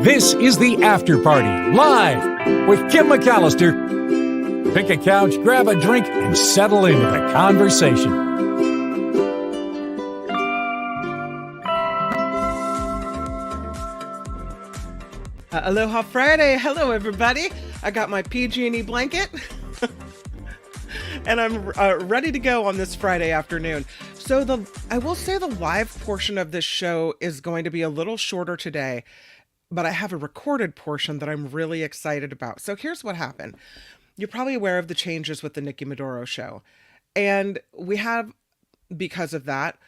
This is the After Party, live with Kim McAllister. Pick a couch, grab a drink, and settle into the conversation. Aloha Friday. Hello, everybody. I got my PG&E blanket. And I'm ready to go on this Friday afternoon. So I will say the live portion of this show is going to be a little shorter today, but I have a recorded portion that I'm really excited about. So here's what happened. You're probably aware of the changes with the Nikki Maduro show. And we have, because of that,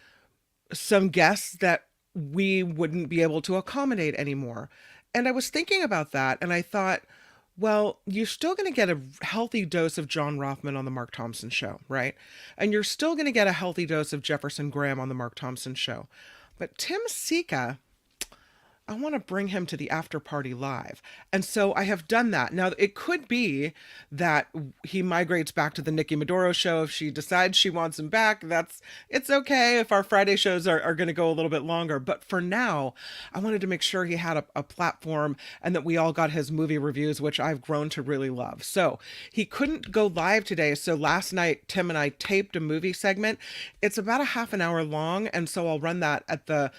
some guests that we wouldn't be able to accommodate anymore. And I was thinking about that, and I thought, well, you're still going to get a healthy dose of John Rothman on the Mark Thompson show, right? And you're still going to get a healthy dose of Jefferson Graham on the Mark Thompson show. But Tim Sika, I want to bring him to the After Party live. And so I have done that. Now, it could be that he migrates back to the Nikki Maduro show. If she decides she wants him back, it's okay if our Friday shows are going to go a little bit longer. But for now, I wanted to make sure he had a platform and that we all got his movie reviews, which I've grown to really love. So he couldn't go live today. So last night, Tim and I taped a movie segment. It's about a half an hour long. And so I'll run that at the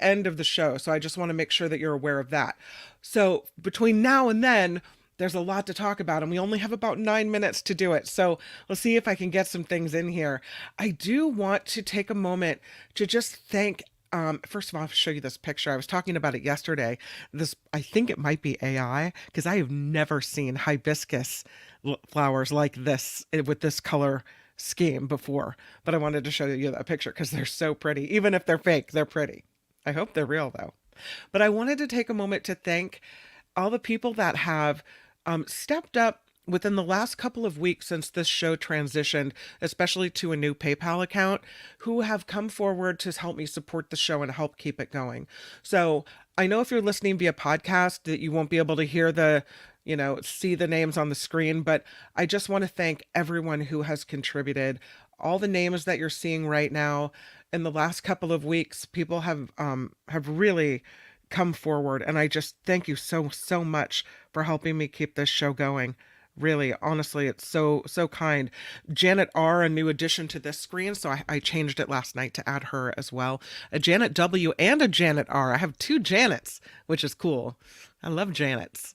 end of the show. So I just want to make sure that you're aware of that. So between now and then, there's a lot to talk about, and we only have about 9 minutes to do it. So let's see if I can get some things in here. I do want to take a moment to just thank, first of all, I'll show you this picture. I was talking about it yesterday. I think it might be AI, because I have never seen hibiscus flowers like this with this color scheme before, but I wanted to show you that picture because they're so pretty. Even if they're fake, they're pretty. I hope they're real though. But I wanted to take a moment to thank all the people that have stepped up within the last couple of weeks since this show transitioned, especially to a new PayPal account, who have come forward to help me support the show and help keep it going. So I know if you're listening via podcast that you won't be able to hear see the names on the screen, but I just want to thank everyone who has contributed. All the names that you're seeing right now in the last couple of weeks, people have really come forward, and I just thank you so much for helping me keep this show going. Really, honestly, it's so kind. Janet R, a new addition to this screen, so I changed it last night to add her as well. A Janet W and a Janet R. I have 2 Janets, which is cool. I love Janets.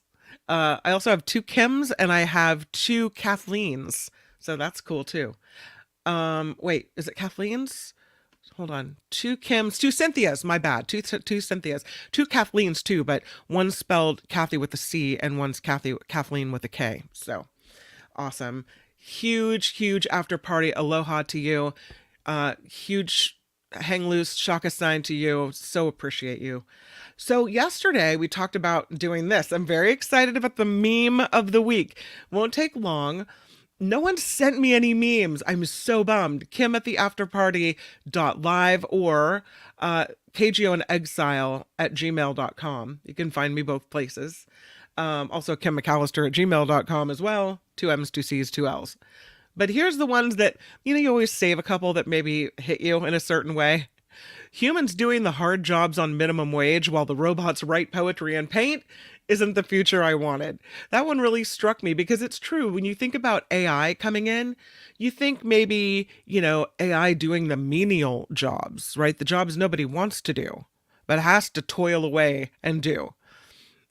I also have 2 Kims and I have 2 Kathleens. So that's cool too. Wait, is it Kathleen's? Hold on. 2 Kims, 2 Cynthias, my bad. 2 Cynthias, 2 Kathleens too, but one's spelled Kathy with a C and one's Kathleen with a K. So awesome. Huge after party. Aloha to you. Huge hang loose shaka sign to you. So appreciate you. So yesterday we talked about doing this. I'm very excited about the meme of the week. Won't take long. No one sent me any memes. I'm so bummed. Kim at the afterparty.live or kgoinexile@gmail.com. You can find me both places. Also Kim McAllister at gmail.com as well. 2 M's, 2 C's, 2 L's. But here's the ones that, you always save a couple that maybe hit you in a certain way. Humans doing the hard jobs on minimum wage while the robots write poetry and paint isn't the future I wanted. That one really struck me because it's true. When you think about AI coming in, you think maybe, AI doing the menial jobs, right? The jobs nobody wants to do, but has to toil away and do.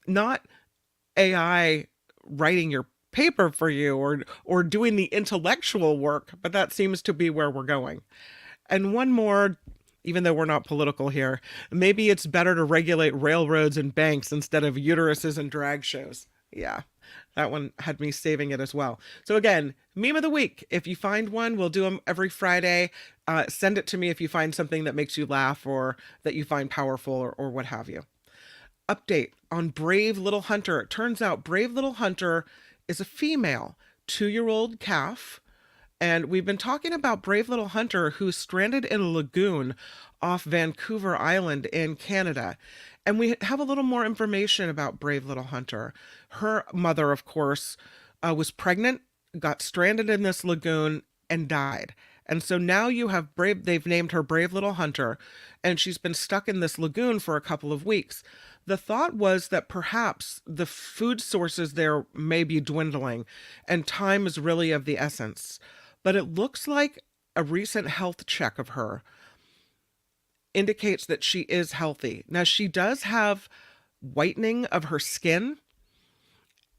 Not AI writing your paper for you or doing the intellectual work, but that seems to be where we're going. And one more, even though we're not political here, maybe it's better to regulate railroads and banks instead of uteruses and drag shows. Yeah, that one had me saving it as well. So again, meme of the week. If you find one, we'll do them every Friday. Send it to me if you find something that makes you laugh or that you find powerful or what have you. Update on Brave Little Hunter. It turns out Brave Little Hunter is a female 2-year-old calf. And we've been talking about Brave Little Hunter, who's stranded in a lagoon off Vancouver Island in Canada. And we have a little more information about Brave Little Hunter. Her mother, of course, was pregnant, got stranded in this lagoon, and died. And so now you have they've named her Brave Little Hunter, and she's been stuck in this lagoon for a couple of weeks. The thought was that perhaps the food sources there may be dwindling and time is really of the essence. But it looks like a recent health check of her indicates that she is healthy. Now, she does have whitening of her skin,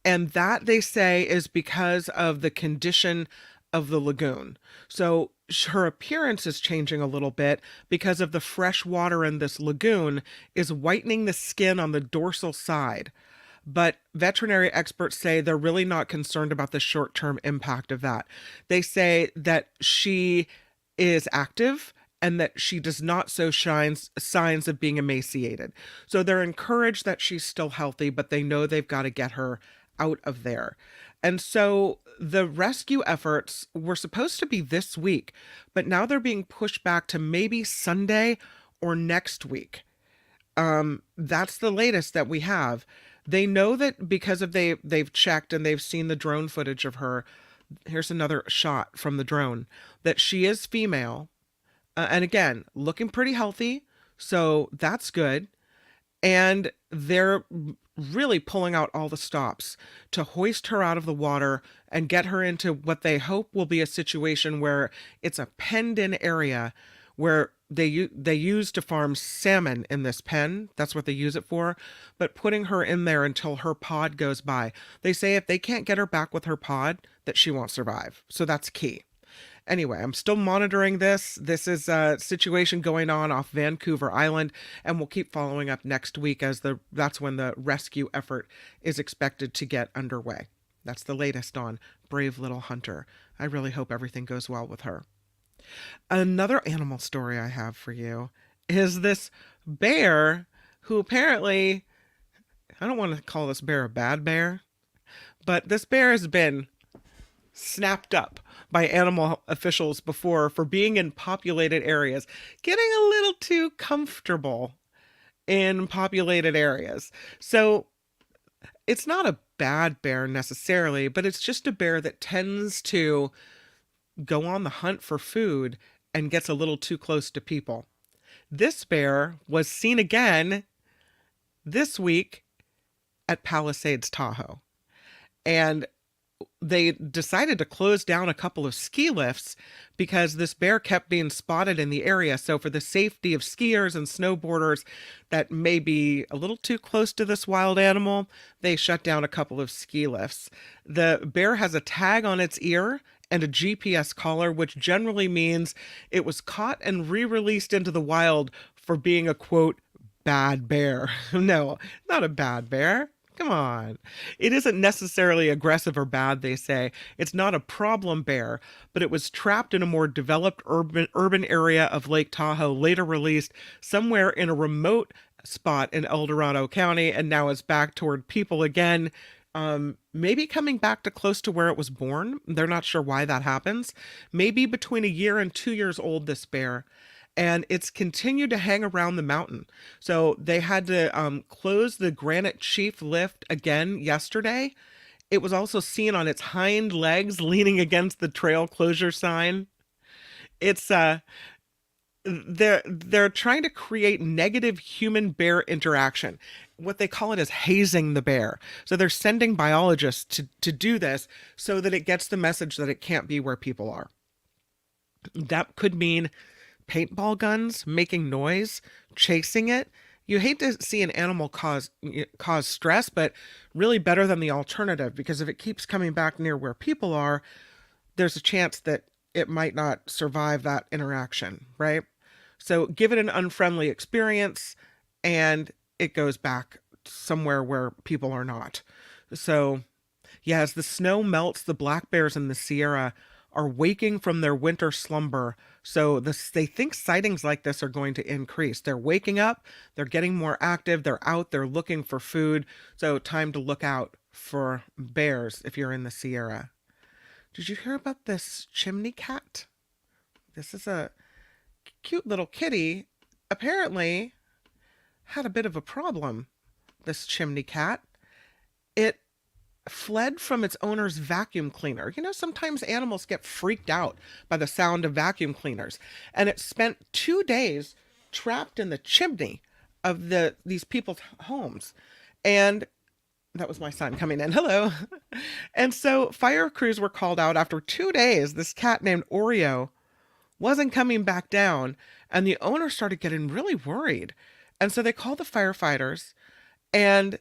and that they say is because of the condition of the lagoon. So her appearance is changing a little bit because of the fresh water in this lagoon is whitening the skin on the dorsal side. But veterinary experts say they're really not concerned about the short-term impact of that. They say that she is active and that she does not show signs of being emaciated. So they're encouraged that she's still healthy, but they know they've got to get her out of there. And so the rescue efforts were supposed to be this week, but now they're being pushed back to maybe Sunday or next week. That's the latest that we have. They know that because of they've checked and they've seen the drone footage of her. Here's another shot from the drone that she is female. And again, looking pretty healthy. So that's good. And they're really pulling out all the stops to hoist her out of the water and get her into what they hope will be a situation where it's a penned-in area where they use to farm salmon in this pen. That's what they use it for. But putting her in there until her pod goes by. They say if they can't get her back with her pod, that she won't survive. So that's key. Anyway, I'm still monitoring this. This is a situation going on off Vancouver Island, and we'll keep following up next week as that's when the rescue effort is expected to get underway. That's the latest on Brave Little Hunter. I really hope everything goes well with her. Another animal story I have for you is this bear who apparently, I don't want to call this bear a bad bear, but this bear has been snapped up by animal officials before for being in populated areas, getting a little too comfortable in populated areas. So it's not a bad bear necessarily, but it's just a bear that tends to go on the hunt for food and gets a little too close to people. This bear was seen again this week at Palisades Tahoe. And they decided to close down a couple of ski lifts because this bear kept being spotted in the area. So for the safety of skiers and snowboarders that may be a little too close to this wild animal, they shut down a couple of ski lifts. The bear has a tag on its ear and a GPS collar, which generally means it was caught and re-released into the wild for being a, quote, bad bear. No, not a bad bear. Come on. It isn't necessarily aggressive or bad, they say. It's not a problem bear, but it was trapped in a more developed urban area of Lake Tahoe, later released somewhere in a remote spot in El Dorado County, and now is back toward people again. Maybe coming back to close to where it was born. They're not sure why that happens. Maybe between a year and 2 years old, this bear. And it's continued to hang around the mountain. So they had to close the Granite Chief lift again yesterday. It was also seen on its hind legs leaning against the trail closure sign. It's they're trying to create negative human bear interaction. What they call it is hazing the bear. So they're sending biologists to do this so that it gets the message that it can't be where people are. That could mean paintball guns, making noise, chasing it. You hate to see an animal cause stress, but really better than the alternative, because if it keeps coming back near where people are, there's a chance that it might not survive that interaction, right? So give it an unfriendly experience and it goes back somewhere where people are not. So yeah, as the snow melts, the black bears in the Sierra are waking from their winter slumber. So they think sightings like this are going to increase. They're waking up, they're getting more active, they're out, they're looking for food. So time to look out for bears if you're in the Sierra. Did you hear about this chimney cat? This is a cute little kitty. Apparently had a bit of a problem, this chimney cat. It fled from its owner's vacuum cleaner. You know, sometimes animals get freaked out by the sound of vacuum cleaners. And it spent 2 days trapped in the chimney of these people's homes. And that was my son coming in. Hello. And so fire crews were called out after 2 days. This cat named Oreo wasn't coming back down, and the owner started getting really worried. And so they called the firefighters, and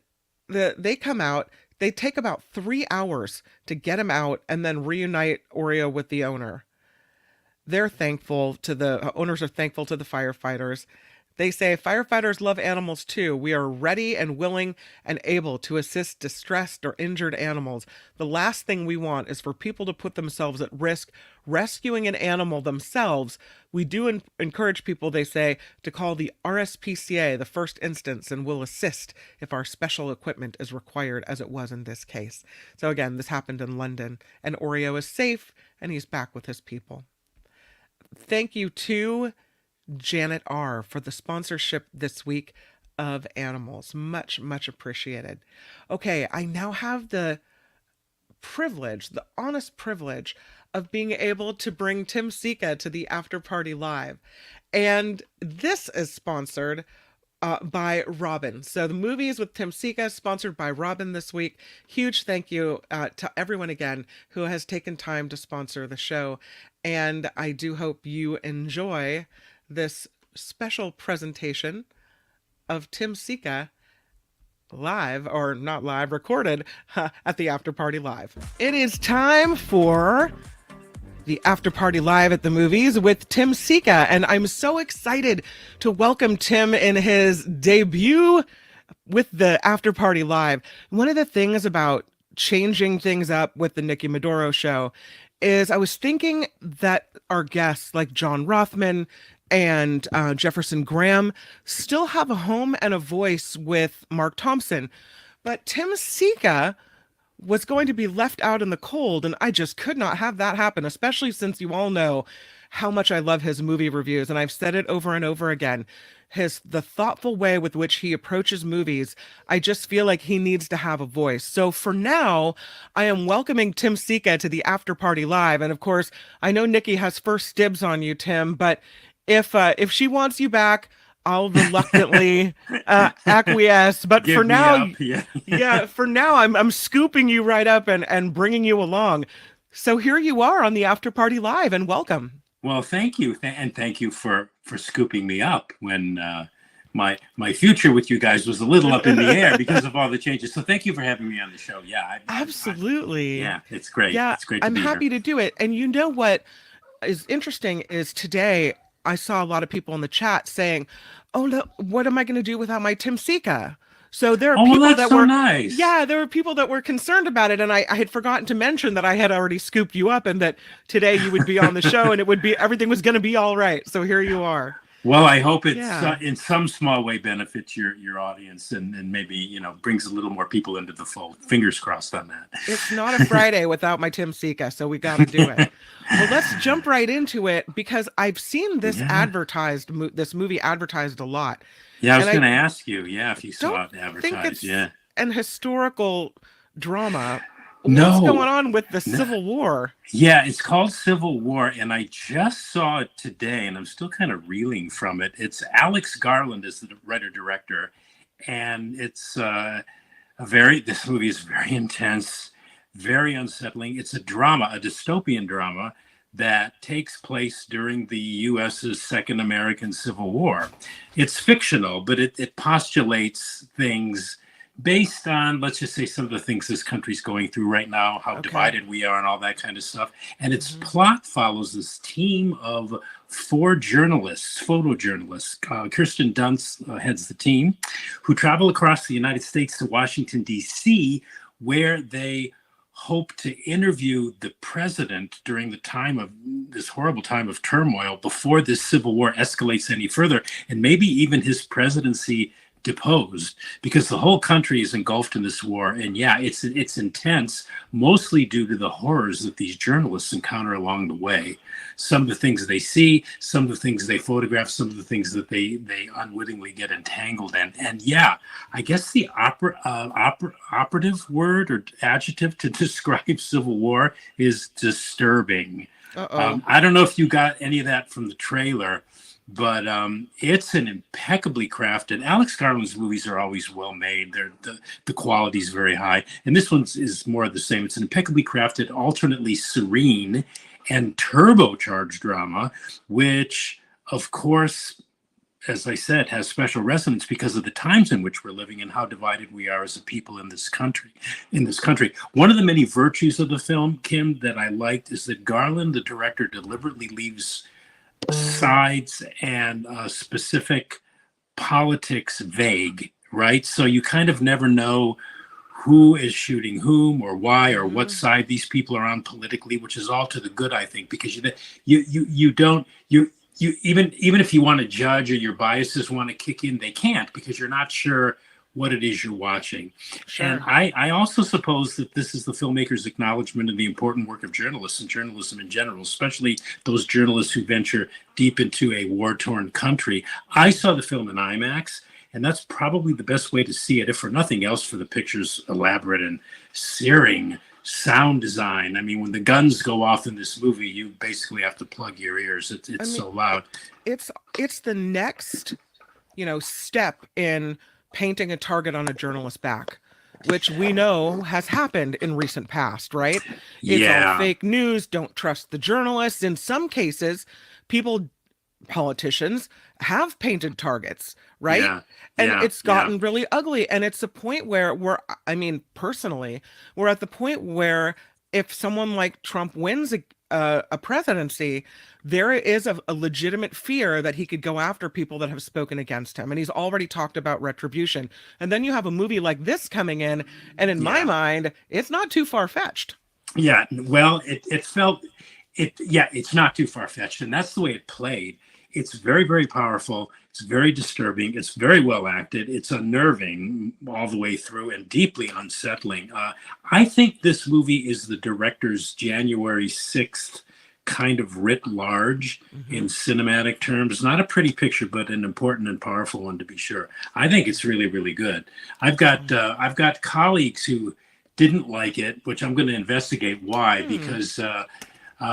they come out. They take about 3 hours to get him out and then reunite Oreo with the owner. They're thankful to the owners are thankful to the firefighters. They say, firefighters love animals too. We are ready and willing and able to assist distressed or injured animals. The last thing we want is for people to put themselves at risk rescuing an animal themselves. We do encourage people, they say, to call the RSPCA the first instance and will assist if our special equipment is required, as it was in this case. So again, this happened in London, and Oreo is safe and he's back with his people. Thank you to Janet R. for the sponsorship this week of animals. Much, much appreciated. Okay, I now have the privilege, the honest privilege of being able to bring Tim Sika to the After Party Live. And this is sponsored by Robin. So the movies with Tim Sika, sponsored by Robin this week. Huge thank you to everyone again who has taken time to sponsor the show. And I do hope you enjoy this special presentation of Tim Sika live, or not live, recorded at the After Party Live. It is time for the After Party Live at the movies with Tim Sika, and I'm so excited to welcome Tim in his debut with the After Party Live. One of the things about changing things up with the Nikki Maduro show is I was thinking that our guests like John Rothman and Jefferson Graham still have a home and a voice with Mark Thompson. But Tim Sika was going to be left out in the cold, and I just could not have that happen, especially since you all know how much I love his movie reviews, and I've said it over and over again. The thoughtful way with which he approaches movies, I just feel like he needs to have a voice. So for now, I am welcoming Tim Sika to the After Party Live. And of course, I know Nikki has first dibs on you, Tim, but if she wants you back, I'll reluctantly acquiesce. But Give for me now, up. yeah, for now, I'm scooping you right up and bringing you along. So here you are on the After Party Live, and welcome. Well, thank you, and thank you for scooping me up when my future with you guys was a little up in the air because of all the changes. So thank you for having me on the show. Yeah, absolutely. Yeah, it's great. Yeah, it's great. To I'm be happy here. to do it. And you know what is interesting is today I saw a lot of people in the chat saying, "Oh, no, what am I going to do without my Tim Sika?" So there are people that's that so were nice. Yeah, there were people that were concerned about it, and I had forgotten to mention that I had already scooped you up and that today you would be on the show and everything was going to be all right. So here you are. Well, I hope it's in some small way benefits your audience and maybe brings a little more people into the fold. Fingers crossed on that. It's not a Friday without my Tim Sika, so we got to do it. Well, let's jump right into it because I've seen this this movie advertised a lot. Yeah, I was going to ask you, if you saw it advertised. It's an historical drama. No. What's going on with the Civil War? Yeah, it's called Civil War, and I just saw it today, and I'm still kind of reeling from it. It's Alex Garland is the writer-director, and it's this movie is very intense, very unsettling. It's a drama, a dystopian drama that takes place during the U.S.'s Second American Civil War. It's fictional, but it postulates things based on, let's just say, some of the things this country's going through right now, how divided we are and all that kind of stuff. And its plot follows this team of 4 journalists, photojournalists. Kirsten Dunst heads the team, who travel across the United States to Washington, D.C., where they hope to interview the president during the time of this horrible time of turmoil before this Civil War escalates any further, and maybe even his presidency deposed, because the whole country is engulfed in this war. And yeah, it's intense, mostly due to the horrors that these journalists encounter along the way. Some of the things they see, some of the things they photograph, some of the things that they unwittingly get entangled in. And yeah, I guess the operative word or adjective to describe Civil War is disturbing. I don't know if you got any of that from the trailer, but it's an impeccably crafted. Alex Garland's movies are always well made. The quality is very high, and this one is more of the same. It's an impeccably crafted, alternately serene and turbocharged drama, which, of course, as I said, has special resonance because of the times in which we're living and how divided we are as a people in this country. One of the many virtues of the film, Kim, that I liked is that Garland, the director, deliberately leaves sides and specific politics vague, right? So you kind of never know who is shooting whom or why or what side these people are on politically, which is all to the good, I think, because you even if you want to judge or your biases want to kick in, they can't, because you're not sure what it is you're watching. Sure. And I also suppose that this is the filmmaker's acknowledgement of the important work of journalists and journalism in general, especially those journalists who venture deep into a war-torn country. I saw the film in IMAX, and that's probably the best way to see it, if for nothing else, for the picture's elaborate and searing sound design. I mean, when the guns go off in this movie, you basically have to plug your ears. It's so loud. It's the next, step in painting a target on a journalist's back, which we know has happened in recent past, right? It's all fake news. Don't trust the journalists. In some cases, politicians have painted targets, right? It's gotten really ugly. And it's a point where personally, we're at the point where if someone like Trump wins a presidency, there is a legitimate fear that he could go after people that have spoken against him. And he's already talked about retribution. And then you have a movie like this coming in, and in my mind, it's not too far-fetched. Yeah, well, it's not too far-fetched. And that's the way it played. It's very, very powerful. It's very disturbing. It's very well acted. It's unnerving all the way through and deeply unsettling. I think this movie is the director's January 6th kind of writ large in cinematic terms. Not a pretty picture, but an important and powerful one, to be sure. I think it's really, really good. I've got colleagues who didn't like it, which I'm going to investigate why, because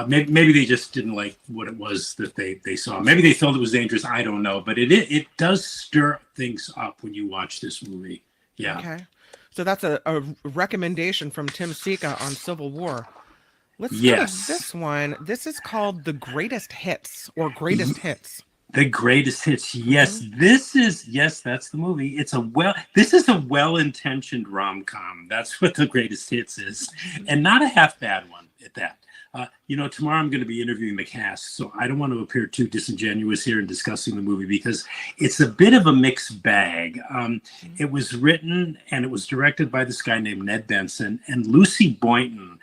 maybe they just didn't like what it was that they saw. Maybe they felt it was dangerous. I don't know. But it does stir things up when you watch this movie. Yeah. Okay. So that's a recommendation from Tim Sika on Civil War. Let's go to this one. This is called The Greatest Hits, or Greatest Hits. The Greatest Hits. Yes, that's the movie. This is a well-intentioned rom-com. That's what The Greatest Hits is. And not a half bad one at that. Tomorrow I'm going to be interviewing the cast, so I don't want to appear too disingenuous here in discussing the movie, because it's a bit of a mixed bag. It was written and it was directed by this guy named Ned Benson, and Lucy Boynton,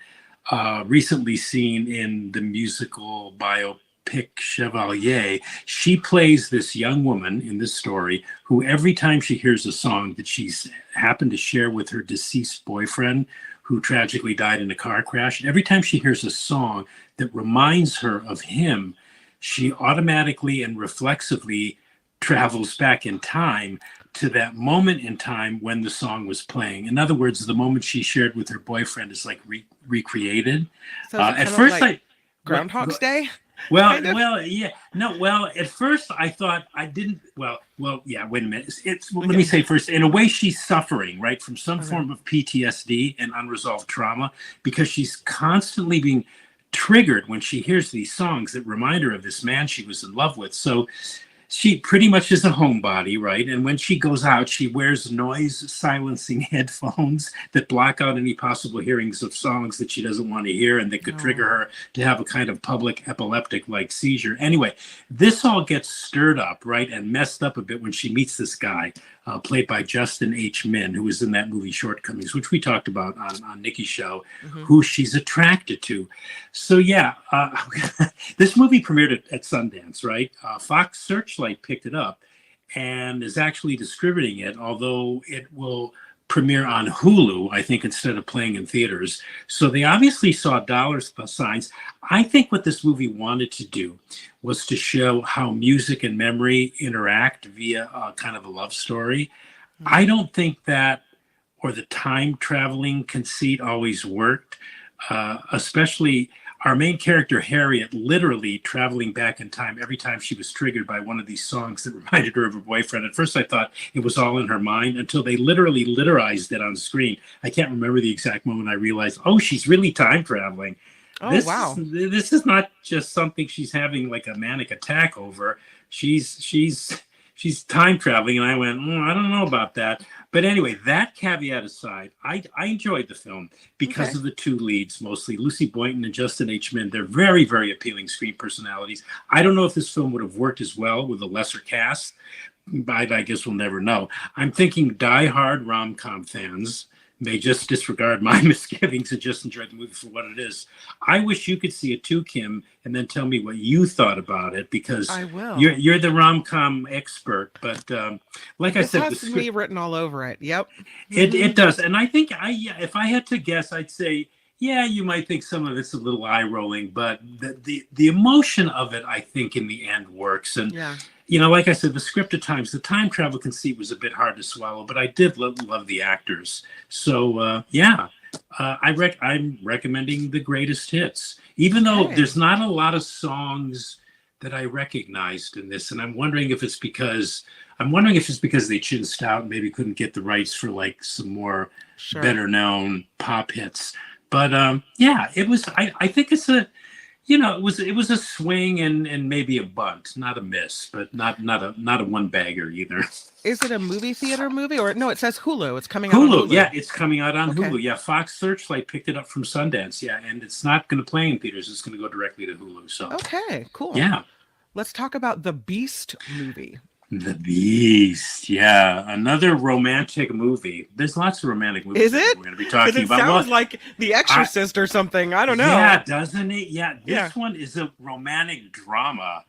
recently seen in the musical biopic Chevalier. She plays this young woman in this story who, every time she hears a song that she's happened to share with her deceased boyfriend, who tragically died in a car crash, every time she hears a song that reminds her of him, she automatically and reflexively travels back in time to that moment in time when the song was playing. In other words, the moment she shared with her boyfriend is like recreated. So at first, Groundhog's Day. Well, yeah, no. Well, at first I thought I didn't. Well, yeah. Wait a minute. Let me say first. In a way, she's suffering, right, from some form of PTSD and unresolved trauma, because she's constantly being triggered when she hears these songs that remind her of this man she was in love with. So she pretty much is a homebody, right? And when she goes out, she wears noise silencing headphones that block out any possible hearings of songs that she doesn't want to hear and that could trigger her to have a kind of public epileptic-like seizure. Anyway, this all gets stirred up, right, and messed up a bit when she meets this guy, played by Justin H. Min, who was in that movie Shortcomings, which we talked about on Nikki's show, who she's attracted to. So yeah, this movie premiered at Sundance, right? Fox Searchlight picked it up, and is actually distributing it, although it will premiere on Hulu, I think, instead of playing in theaters. So they obviously saw dollar signs. I think what this movie wanted to do was to show how music and memory interact via kind of a love story. I don't think that, or the time traveling conceit always worked, especially our main character, Harriet, literally traveling back in time every time she was triggered by one of these songs that reminded her of her boyfriend. At first, I thought it was all in her mind until they literally literized it on screen. I can't remember the exact moment I realized, oh, she's really time traveling. Oh, wow. This is not just something she's having like a manic attack over. She's time traveling. And I went, I don't know about that. But anyway, that caveat aside, I enjoyed the film because of the two leads, mostly Lucy Boynton and Justin H. Min. They're very, very appealing screen personalities. I don't know if this film would have worked as well with a lesser cast, but I guess we'll never know. I'm thinking die-hard rom-com fans may just disregard my misgivings and just enjoy the movie for what it is. I wish you could see it too, Kim, and then tell me what you thought about it, because I will. You're the rom-com expert. But like I said, has me written all over it. Yep. It does. And I think if I had to guess, I'd say, yeah, you might think some of it's a little eye-rolling, but the emotion of it, I think, in the end works. And like I said, the script at times, the time travel conceit was a bit hard to swallow, but I did love the actors. So, I'm recommending the greatest hits, even though there's not a lot of songs that I recognized in this. And I'm wondering if it's because they chinsed out and maybe couldn't get the rights for like some more better known pop hits. But it was, I think it's it was a swing and maybe a bunt, not a miss, but not a one bagger either. Is it a movie theater movie, or no? It says Hulu. It's coming out Hulu. on Hulu. Yeah, it's coming out on Hulu. Yeah, Fox Searchlight picked it up from Sundance. Yeah, and it's not going to play in theaters. It's going to go directly to Hulu. So cool. Yeah, let's talk about the Beast movie. The Beast, yeah, another romantic movie. There's lots of romantic movies. Is it? We're going to be talking about. It sounds like The Exorcist or something. I don't know. Yeah, doesn't it? Yeah, this one is a romantic drama,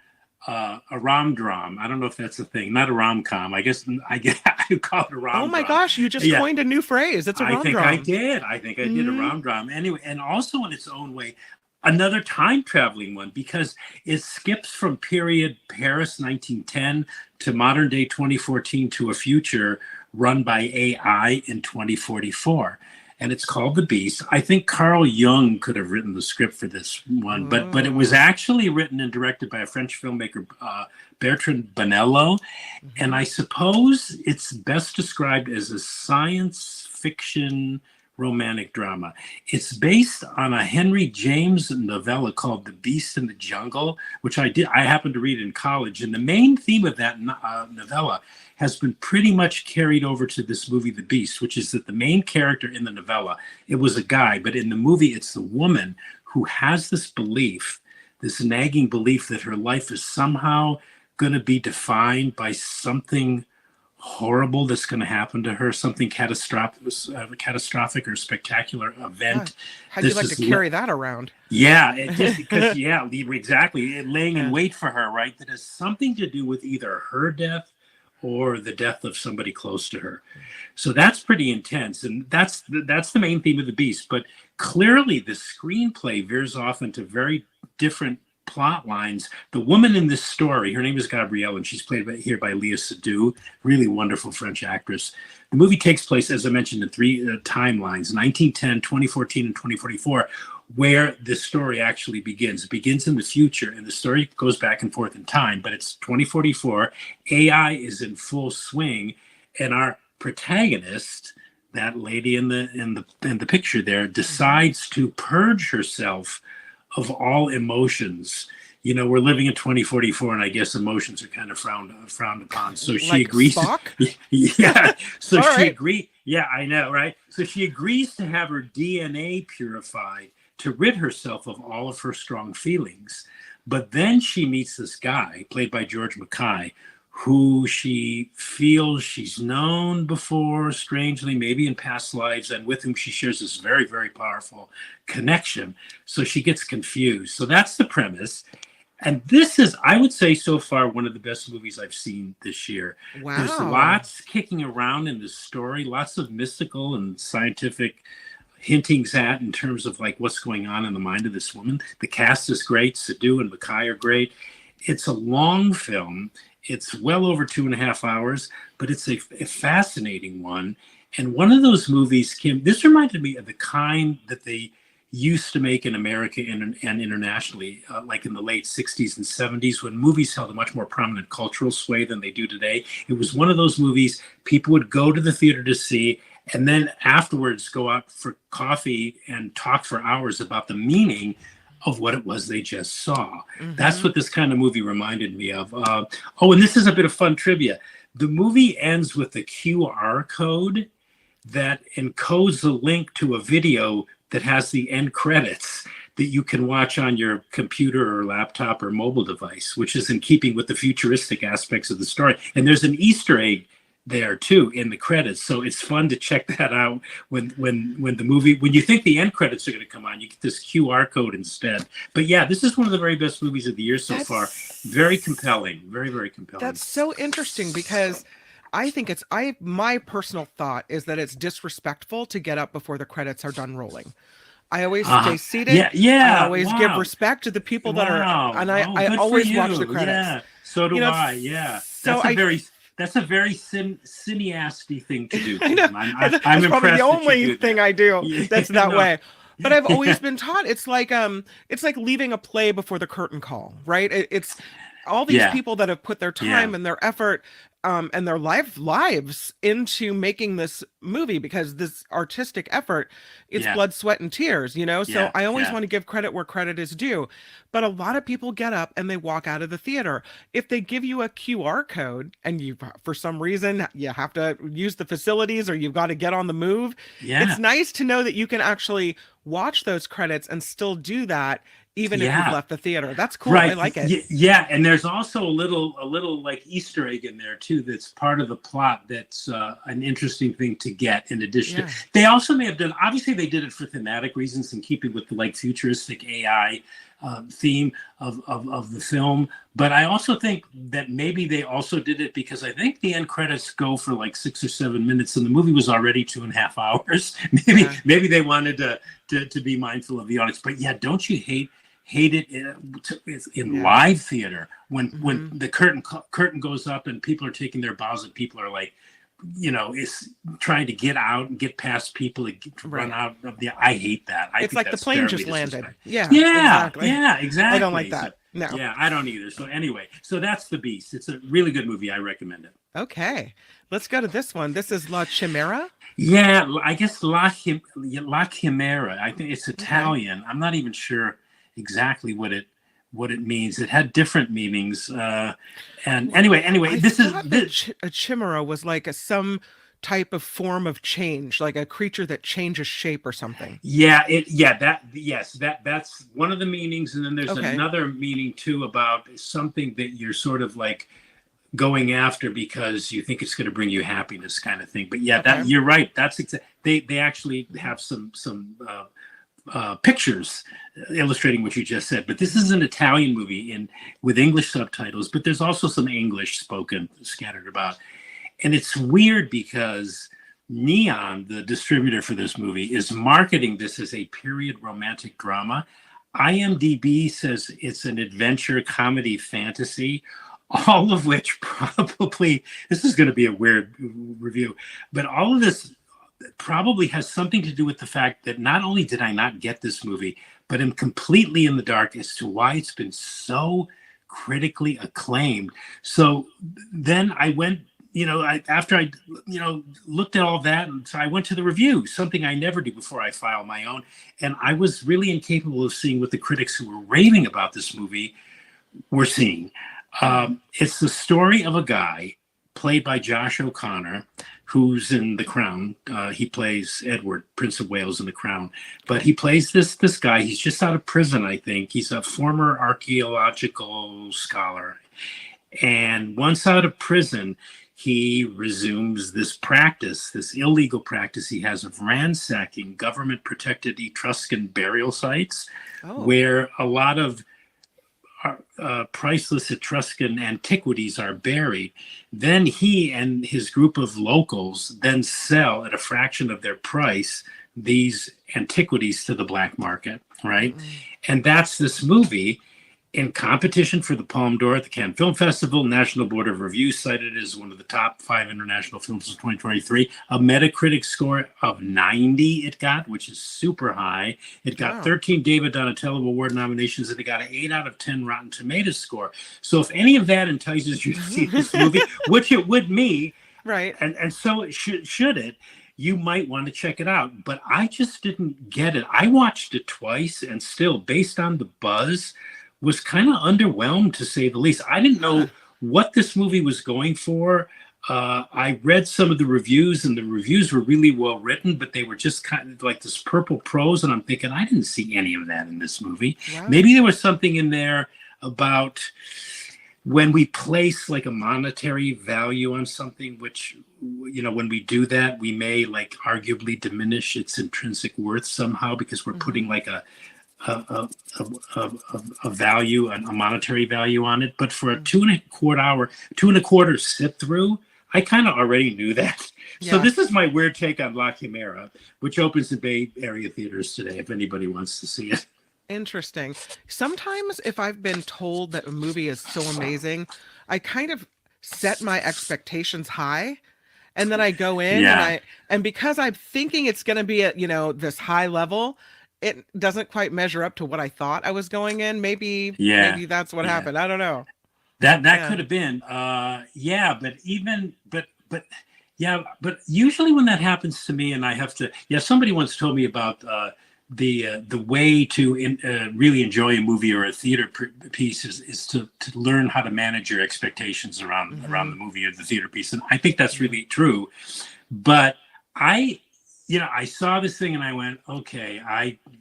a rom-dram. I don't know if that's a thing. Not a rom-com. I guess I call it a rom-dram. Oh my gosh, you just coined a new phrase. It's a rom-dram. I think I did a rom-dram. Anyway, and also in its own way, another time traveling one, because it skips from period Paris 1910 to modern day 2014 to a future run by AI in 2044. And it's called The Beast. I think Carl Jung could have written the script for this one, but it was actually written and directed by a French filmmaker, Bertrand Bonello. And I suppose it's best described as a science fiction romantic drama. It's based on a Henry James novella called The Beast in the Jungle, which I happened to read in college. And the main theme of that novella has been pretty much carried over to this movie, The Beast, which is that the main character in the novella, it was a guy, but in the movie, it's the woman who has this belief, this nagging belief that her life is somehow going to be defined by something horrible that's going to happen to her, something catastrophic or spectacular event. How'd you like to carry that around? Yeah, exactly. Laying in wait for her, right? That has something to do with either her death or the death of somebody close to her. So that's pretty intense, and that's the main theme of The Beast. But clearly, the screenplay veers off into very different plot lines. The woman in this story, her name is Gabrielle, and she's played here by Léa Seydoux, really wonderful French actress. The movie takes place, as I mentioned, in three timelines: 1910, 2014, and 2044, where the story actually begins. It begins in the future, and the story goes back and forth in time, but it's 2044. AI is in full swing, and our protagonist, that lady in the picture there, decides to purge herself of all emotions. You know, we're living in 2044, and I guess emotions are kind of frowned upon. So she agrees. Spock? Yeah. So she agreed. Yeah, I know, right? So she agrees to have her DNA purified to rid herself of all of her strong feelings. But then she meets this guy, played by George Mackay, who she feels she's known before, strangely, maybe in past lives, and with whom she shares this very, very powerful connection. So she gets confused. So that's the premise. And this is, I would say, so far one of the best movies I've seen this year. There's Wow. lots kicking around in the story, lots of mystical and scientific hintings at in terms of like what's going on in the mind of this woman. The cast is great. Sadu and Mackay are great. It's a long film. It's well over 2.5 hours, but it's a fascinating one. And one of those movies, Kim, this reminded me of the kind that they used to make in America and internationally, like in the late 60s and 70s, when movies held a much more prominent cultural sway than they do today. It was one of those movies people would go to the theater to see, and then afterwards go out for coffee and talk for hours about the meaning of what it was they just saw. That's what this kind of movie reminded me of. Oh, and this is a bit of fun trivia. The movie ends with a QR code that encodes a link to a video that has the end credits that you can watch on your computer or laptop or mobile device, which is in keeping with the futuristic aspects of the story. And there's an Easter egg there too in the credits, so it's fun to check that out when the movie, when you think the end credits are going to come on, you get this QR code instead. But yeah, this is one of the very best movies of the year so far. Very compelling, very, very compelling. That's so interesting because I think my personal thought is that it's disrespectful to get up before the credits are done rolling. I always stay seated. Yeah. I always give respect to the people that are, and I always watch the credits. Yeah, so do I. Yeah, so that's a very cineasty thing to do. I know. I'm That's impressed probably the only that thing I do that's that No. way. But I've always been taught it's like leaving a play before the curtain call, right? It's all these people that have put their time and their effort and their lives into making this movie, because this artistic effort, it's blood, sweat, and tears, So I always want to give credit where credit is due. But a lot of people get up and they walk out of the theater. If they give you a QR code and you, for some reason, you have to use the facilities or you've got to get on the move, it's nice to know that you can actually watch those credits and still do that even if you've left the theater. That's cool. Right. I like it. Yeah, and there's also a little like Easter egg in there too that's part of the plot that's an interesting thing to get in addition to. They also may have done, obviously they did it for thematic reasons in keeping with the like futuristic AI theme of the film, but I also think that maybe they also did it because I think the end credits go for like 6 or 7 minutes and the movie was already 2.5 hours. Maybe they wanted to be mindful of the audience. But yeah, don't you hate it in live theater when the curtain goes up and people are taking their bows and people are like, is trying to get out and get past people and run out of the. I hate that. It's like the plane just landed. Yeah, exactly. I don't like that. No. Yeah, I don't either. So anyway, so that's The Beast. It's a really good movie. I recommend it. Okay, let's go to this one. This is La Chimera. Yeah, I guess La Chimera. I think it's Italian. I'm not even sure exactly what it means. It had different meanings. And anyway, a chimera was like some type of form of change, like a creature that changes shape or something. That's one of the meanings. And then there's another meaning too about something that you're sort of like going after because you think it's going to bring you happiness, kind of thing. But that you're right. That's they actually have some pictures illustrating what you just said. But this is an Italian movie with English subtitles, but there's also some English spoken scattered about. And it's weird because Neon, the distributor for this movie, is marketing this as a period romantic drama. IMDb says it's an adventure comedy fantasy, all of which probably, this is going to be a weird review, but all of this probably has something to do with the fact that not only did I not get this movie, but am completely in the dark as to why it's been so critically acclaimed. So then I went, after I looked at all that, and so I went to the review, something I never do before I file my own. And I was really incapable of seeing what the critics who were raving about this movie were seeing. It's the story of a guy played by Josh O'Connor, who's in The Crown. He plays Edward, Prince of Wales in The Crown. But he plays this guy. He's just out of prison, I think. He's a former archaeological scholar. And once out of prison, he resumes this practice, this illegal practice he has of ransacking government-protected Etruscan burial sites, where a lot of priceless Etruscan antiquities are buried, then he and his group of locals then sell at a fraction of their price these antiquities to the black market, right? And that's this movie in competition for the Palme d'Or at the Cannes Film Festival. National Board of Review cited it as one of the top 5 international films of 2023. A Metacritic score of 90 it got, which is super high. It got 13 David Donatello Award nominations, and it got an 8 out of 10 Rotten Tomatoes score. So if any of that entices you to see this movie, which it would me, right? And so it should it, you might want to check it out. But I just didn't get it. I watched it twice, and still, based on the buzz, was kind of underwhelmed, to say the least. I didn't know what this movie was going for. I read some of the reviews, and the reviews were really well written, but they were just kind of like this purple prose, and I'm thinking, I didn't see any of that in this movie. Wow. Maybe there was something in there about when we place like a monetary value on something, which, you know, when we do that, we may like arguably diminish its intrinsic worth somehow, because we're putting like a value, a monetary value on it. But for a 2.25 sit through, I kind of already knew that. Yeah. So this is my weird take on La Chimera, which opens in Bay Area theaters today, if anybody wants to see it. Interesting. Sometimes if I've been told that a movie is so amazing, I kind of set my expectations high, and then I go in and because I'm thinking it's going to be at, you know, this high level, it doesn't quite measure up to what I thought I was going in. Maybe that's what happened. I don't know. That could have been. But usually when that happens to me, and I have to, somebody once told me about the way to really enjoy a movie or a theater piece is to learn how to manage your expectations around the movie or the theater piece. And I think that's really true. But I saw this thing and I went, okay,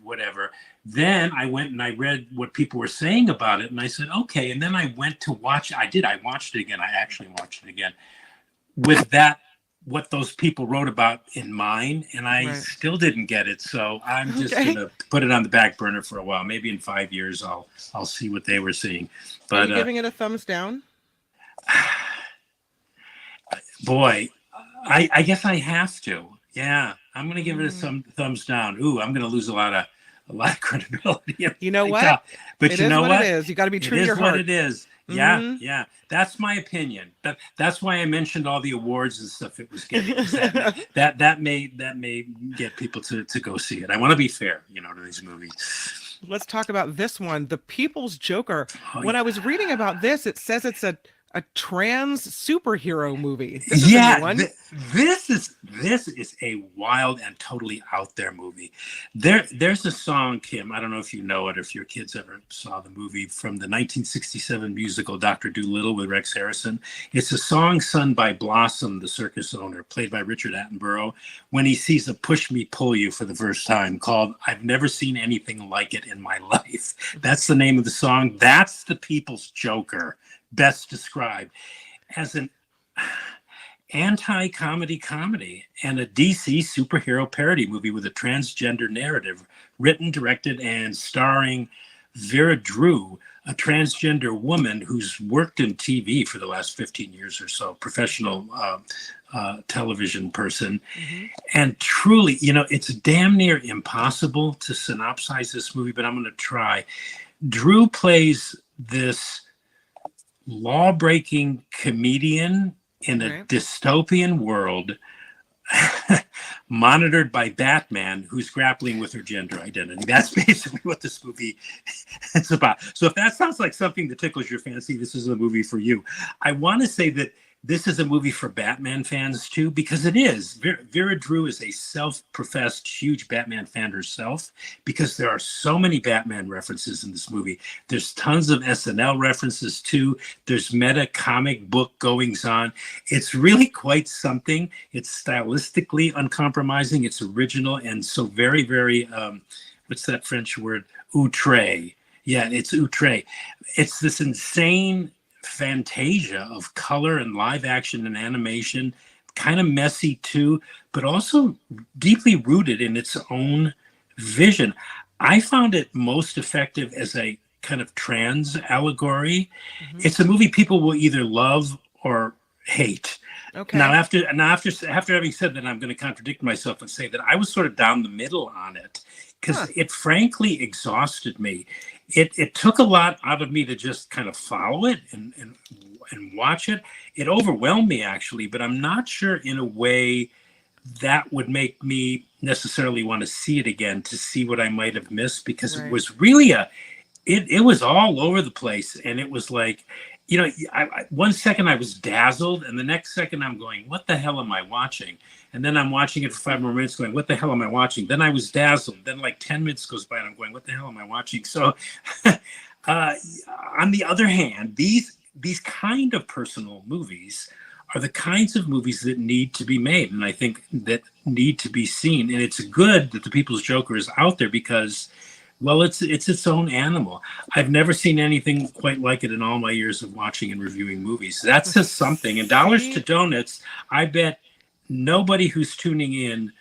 whatever. Then I went and I read what people were saying about it, and I said, okay. And then I went to watch. I watched it again. I actually watched it again with what those people wrote about in mind, and I still didn't get it. So I'm just gonna put it on the back burner for a while. Maybe in 5 years I'll see what they were seeing. But are you giving it a thumbs down? Boy, I guess I have to. Yeah, I'm gonna give it a thumbs down. Ooh, I'm gonna lose a lot of credibility. You know what? But it you know what? It is. You got to be true to your heart. It is what it is. Yeah. That's my opinion. That's why I mentioned all the awards and stuff it was getting. that may get people to go see it. I want to be fair, to these movies. Let's talk about this one, The People's Joker. When I was reading about this, it says it's a trans superhero movie. This is a new one. This is a wild and totally out there movie. There's a song, Kim, I don't know if you know it, if your kids ever saw the movie, from the 1967 musical Dr. Dolittle with Rex Harrison. It's a song sung by Blossom, the circus owner, played by Richard Attenborough, when he sees a Push Me Pull You for the first time, called I've Never Seen Anything Like It in My Life. That's the name of the song. That's The People's Joker, best described as an anti-comedy and a DC superhero parody movie with a transgender narrative, written, directed, and starring Vera Drew, a transgender woman who's worked in TV for the last 15 years or so, professional television person. And truly, it's damn near impossible to synopsize this movie, but I'm going to try. Drew plays this law-breaking comedian in a dystopian world monitored by Batman, who's grappling with her gender identity. That's basically what this movie is about. So if that sounds like something that tickles your fancy, this is a movie for you. I want to say that this is a movie for Batman fans too, because it is. Vera Drew is a self-professed huge Batman fan herself, because there are so many Batman references in this movie. There's tons of SNL references too. There's meta comic book goings on. It's really quite something. It's stylistically uncompromising. It's original, and so very, very, what's that French word? Outré. Yeah, it's outré. It's this insane fantasia of color and live action and animation, kind of messy too, but also deeply rooted in its own vision. I found it most effective as a kind of trans allegory. Hmm. It's a movie people will either love or hate. Okay. After having said that, I'm going to contradict myself and say that I was sort of down the middle on it because Huh. it frankly exhausted me. It took a lot out of me to just kind of follow it and watch it. It overwhelmed me actually, but I'm not sure in a way that would make me necessarily want to see it again to see what I might have missed, because it Right. was really it was all over the place. And it was like, one second I was dazzled, and the next second I'm going, what the hell am I watching? And then I'm watching it for 5 more minutes going, what the hell am I watching? Then I was dazzled. Then like 10 minutes goes by and I'm going, what the hell am I watching? So on the other hand, these kind of personal movies are the kinds of movies that need to be made, and I think that need to be seen. And it's good that The People's Joker is out there because, well, it's its own animal. I've never seen anything quite like it in all my years of watching and reviewing movies. That says something. And dollars to donuts, I bet nobody who's tuning in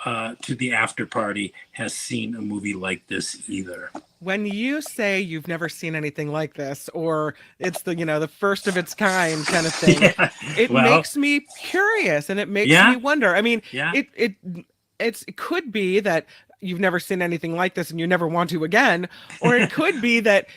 to the after party has seen a movie like this either. When you say you've never seen anything like this, or it's the first of its kind of thing, Yeah. it Well, makes me curious and it makes Yeah. me wonder. I mean, Yeah. it could be that you've never seen anything like this and you never want to again, or it could be that,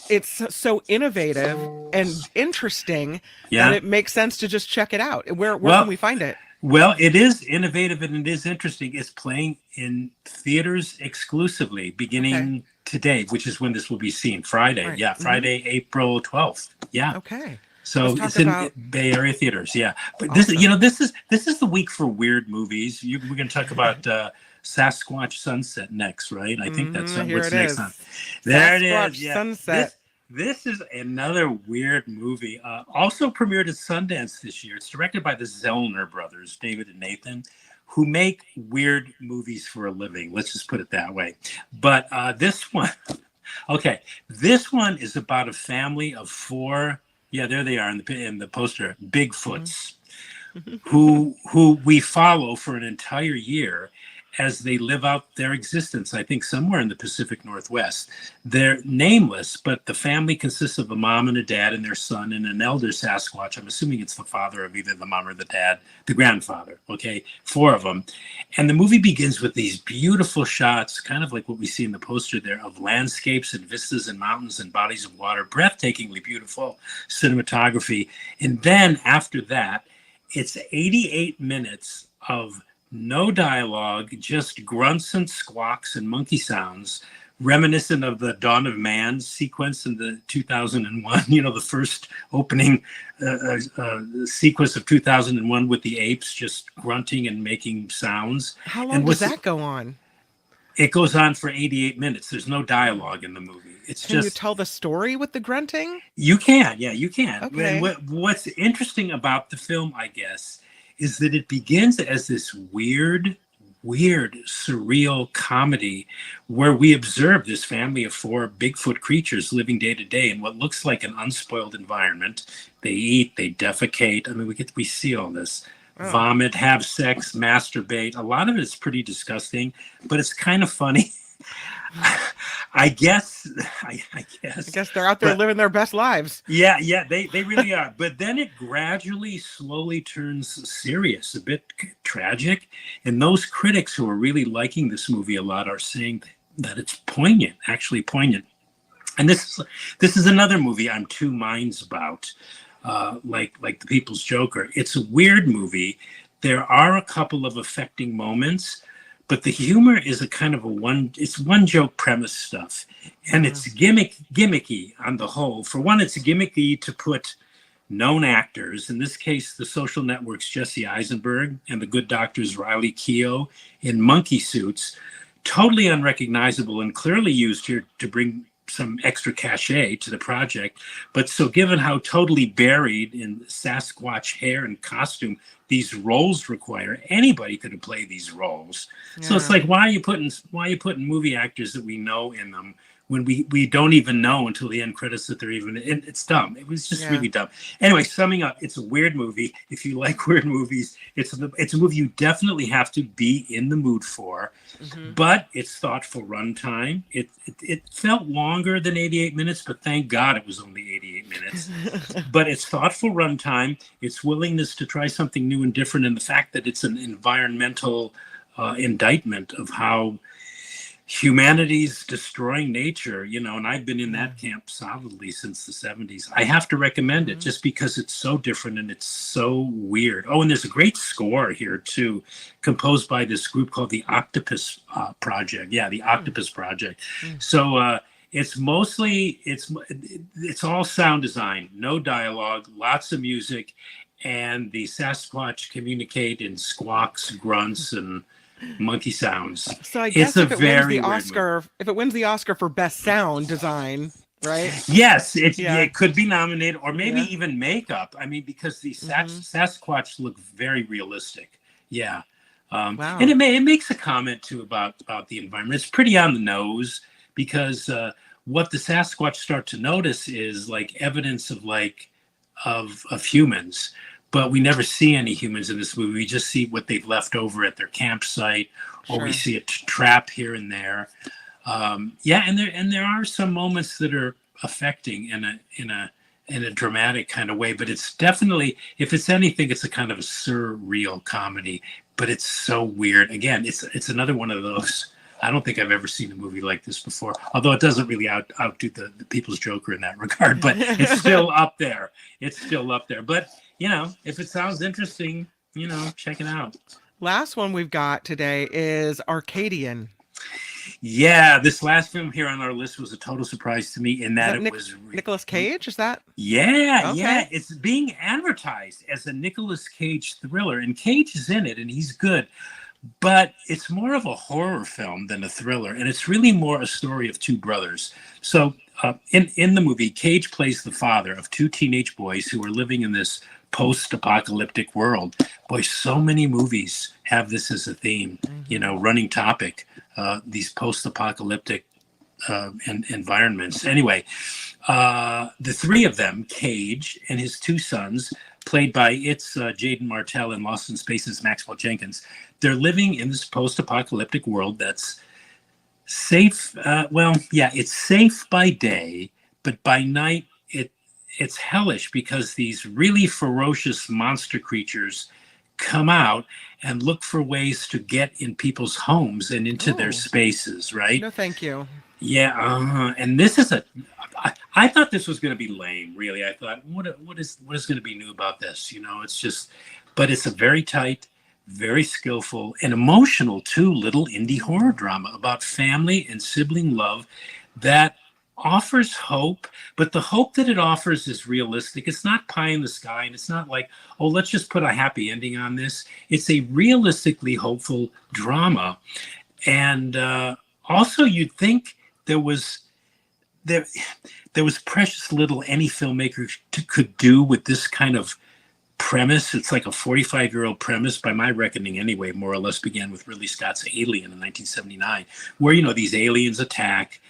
it's so innovative and interesting Yeah. that it makes sense to just check it out. Where Well, can we find it? Well, it is innovative and it is interesting. It's playing in theaters exclusively beginning today, which is when this will be seen. Friday. Right. Yeah. Friday, April 12th. Yeah. Okay. So Let's talk it's in about- Bay Area theaters. Yeah. But Awesome. this is the week for weird movies. We're going to talk about Sasquatch Sunset next, right? I think that's Here what's it next is. on. There it Sasquatch is. Yeah. Sunset. This is another weird movie. Also premiered at Sundance this year. It's directed by the Zellner brothers, David and Nathan, who make weird movies for a living. Let's just put it that way. But this one, okay, this one is about a family of 4. Yeah, there they are in the poster, Bigfoots, who we follow for an entire year as they live out their existence, I think somewhere in the Pacific Northwest. They're nameless, but the family consists of a mom and a dad and their son and an elder Sasquatch. I'm assuming it's the father of either the mom or the dad, the grandfather, okay? 4 of them. And the movie begins with these beautiful shots, kind of like what we see in the poster there, of landscapes and vistas and mountains and bodies of water, breathtakingly beautiful cinematography. And then after that, it's 88 minutes of no dialogue, just grunts and squawks and monkey sounds, reminiscent of the Dawn of Man sequence in the 2001, the first opening sequence of 2001 with the apes just grunting and making sounds. How long does that go on? It goes on for 88 minutes. There's no dialogue in the movie. Can you tell the story with the grunting? You can. Yeah, you can. Okay. What's interesting about the film, I guess, is that it begins as this weird, surreal comedy where we observe this family of 4 Bigfoot creatures living day to day in what looks like an unspoiled environment. They eat, they defecate. I mean, we see all this. Vomit, have sex, masturbate. A lot of it is pretty disgusting, but it's kind of funny. I guess they're out there living their best lives. Yeah, they really are. But then it gradually, slowly turns serious, a bit tragic. And those critics who are really liking this movie a lot are saying that it's poignant, actually poignant. And this is another movie I'm 2 minds about, like The People's Joker. It's a weird movie. There are a couple of affecting moments, but the humor is a kind of one joke premise stuff. And it's gimmicky on the whole. For one, it's gimmicky to put known actors, in this case, The Social Network's Jesse Eisenberg and The Good Doctor's Riley Keough, in monkey suits, totally unrecognizable and clearly used here to bring some extra cachet to the project. But so given how totally buried in Sasquatch hair and costume these roles require, anybody could have played these roles. So it's like, why are you putting movie actors that we know in them when we don't even know until the end credits that they're even in. It's dumb. It was just Yeah. really dumb. Anyway, summing up, it's a weird movie. If you like weird movies, it's a movie you definitely have to be in the mood for. But it's thoughtful runtime. It felt longer than 88 minutes, but thank God it was only 88 minutes. But it's thoughtful runtime. Its willingness to try something new and different, and the fact that it's an environmental indictment of how humanity's destroying nature, and I've been in that camp solidly since the 70s. I have to recommend it just because it's so different and it's so weird. Oh, and there's a great score here too, composed by this group called the Octopus Project. Yeah, the Octopus Project. So it's mostly, it's all sound design, no dialogue, lots of music, and the Sasquatch communicate in squawks, grunts, and monkey sounds. So I guess It's a very if it wins the Oscar for best sound design, right? Yes, Yeah. it could be nominated, or maybe Yeah. even makeup. I mean, because the Sasquatch look very realistic. Yeah. Wow. And it makes a comment too about the environment. It's pretty on the nose, because what the Sasquatch start to notice is like evidence of humans. But we never see any humans in this movie. We just see what they've left over at their campsite, or we see a trap here and there. And there are some moments that are affecting in a dramatic kind of way. But it's definitely, if it's anything, it's a kind of a surreal comedy. But it's so weird. Again, it's another one of those. I don't think I've ever seen a movie like this before, although it doesn't really outdo the People's Joker in that regard, but it's still up there. It's still up there. But, if it sounds interesting, check it out. Last one we've got today is Arcadian. Yeah, this last film here on our list was a total surprise to me in that it was Nicolas Cage, is that? Yeah, Okay. yeah. It's being advertised as a Nicolas Cage thriller, and Cage is in it, and he's good. But it's more of a horror film than a thriller, and it's really more a story of two brothers. So in the movie, Cage plays the father of two teenage boys who are living in this post-apocalyptic world. Boy, so many movies have this as a theme, running topic, these post-apocalyptic environments. Anyway, the three of them, Cage and his two sons, played by Jaden Martell and Lost in Space's Maxwell Jenkins, they're living in this post-apocalyptic world that's safe. It's safe by day, but by night it's hellish, because these really ferocious monster creatures come out and look for ways to get in people's homes and into their spaces, right? No, thank you. Yeah, and this is I thought this was going to be lame, really. I thought, what is going to be new about this? It's just, but it's a very tight, very skillful, and emotional too, little indie horror drama about family and sibling love that offers hope, but the hope that it offers is realistic. It's not pie in the sky, and it's not like, oh, let's just put a happy ending on this. It's a realistically hopeful drama. And also, you'd think there was precious little any filmmaker could do with this kind of premise. It's like a 45-year-old premise, by my reckoning anyway, more or less began with Ridley Scott's Alien in 1979, where, these aliens attack,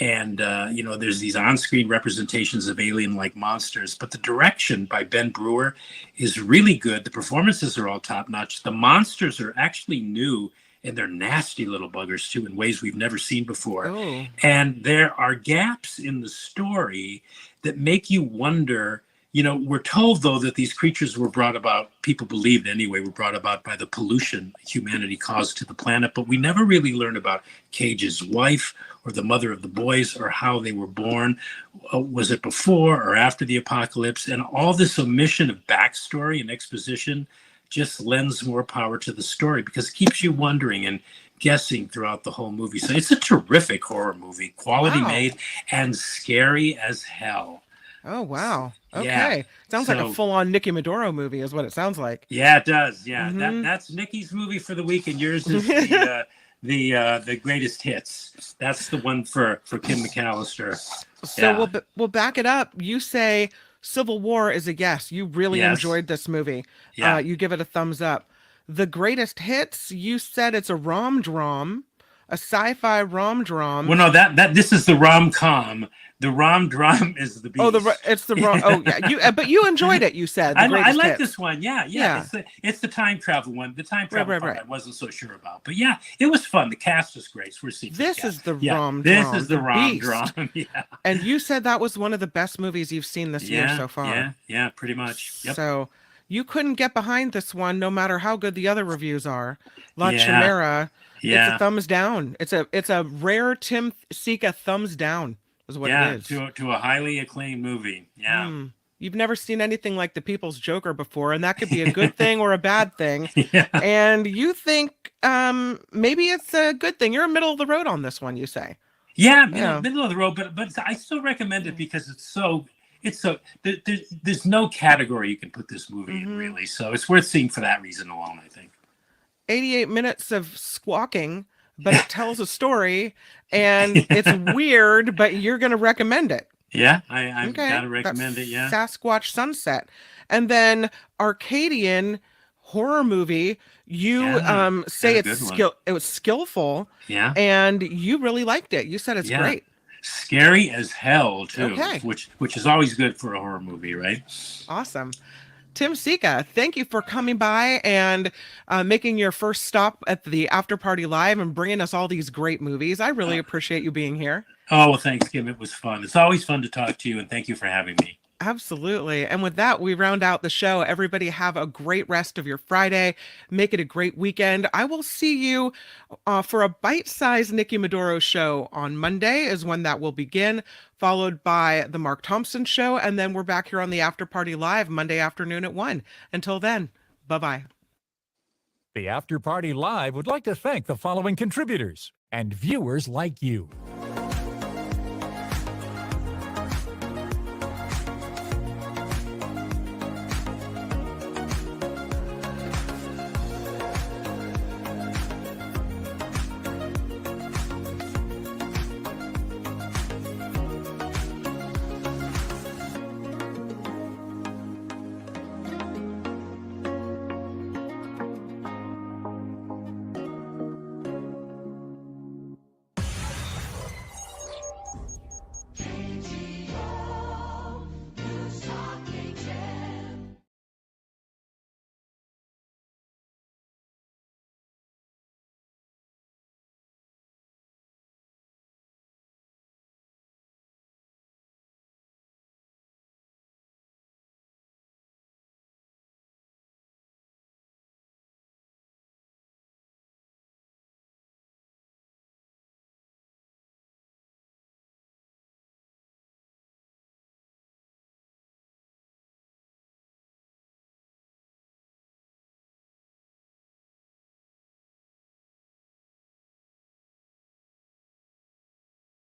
and, there's these on-screen representations of alien-like monsters. But the direction by Ben Brewer is really good. The performances are all top-notch. The monsters are actually new, and they're nasty little buggers, too, in ways we've never seen before. Oh. And there are gaps in the story that make you wonder. We're told, though, that these creatures were brought about, people believed anyway, were brought about by the pollution humanity caused to the planet. But we never really learn about Cage's wife or the mother of the boys, or how they were born. Was it before or after the apocalypse? And all this omission of backstory and exposition just lends more power to the story, because it keeps you wondering and guessing throughout the whole movie. So it's a terrific horror movie, quality made, and scary as hell. Oh, wow. Okay. Yeah. Sounds like a full-on Nicky Maduro movie is what it sounds like. Yeah, it does. Yeah, that's Nikki's movie for the week, and yours is the greatest hits. That's the one for Kim McAllister. So we'll back it up. You say Civil War is a yes. You really enjoyed this movie. Yeah. You give it a thumbs up. The greatest hits, you said it's a rom-drom. a sci-fi rom-dram. Well, no, this is the rom-com. The rom-dram is the beast. Oh, it's the wrong. Oh, yeah. But you enjoyed it. You said I like this one. Yeah. Yeah. It's the time travel one. The time travel part right. I wasn't so sure about, but yeah, it was fun. The cast was great. This is the rom-dram. This is the rom-dram. Yeah. And you said that was one of the best movies you've seen this year so far. Yeah, pretty much. Yep. So you couldn't get behind this one, no matter how good the other reviews are. La Yeah. Chimera. Yeah. It's a thumbs down. It's a rare Tim Sika thumbs down. Is what it is. To a highly acclaimed movie. Yeah. You've never seen anything like The People's Joker before, and that could be a good thing or a bad thing. Yeah. And you think maybe it's a good thing. You're middle of the road on this one, you say. Yeah, middle of the road, but I still recommend it because there's no category you can put this movie in, really. So it's worth seeing for that reason alone, I think. 88 minutes of squawking, but it tells a story, and it's weird, but you're going to recommend it. Yeah, I'm gotta recommend it. Yeah, Sasquatch Sunset, and then Arcadian horror movie. You say it was skillful. Yeah, and you really liked it. You said it's great. Scary as hell too. Okay. Which is always good for a horror movie, right? Awesome. Tim Sika, thank you for coming by and making your first stop at the After Party Live and bringing us all these great movies. I really appreciate you being here. Oh, well, thanks, Kim. It was fun. It's always fun to talk to you, and thank you for having me. Absolutely. And with that, we round out the show. Everybody have a great rest of your Friday. Make it a great weekend. I will see you for a bite-sized Nikki Maduro show on Monday is when that will begin, followed by the Mark Thompson show. And then we're back here on the After Party Live Monday afternoon at 1. Until then, bye-bye. The After Party Live would like to thank the following contributors and viewers like you.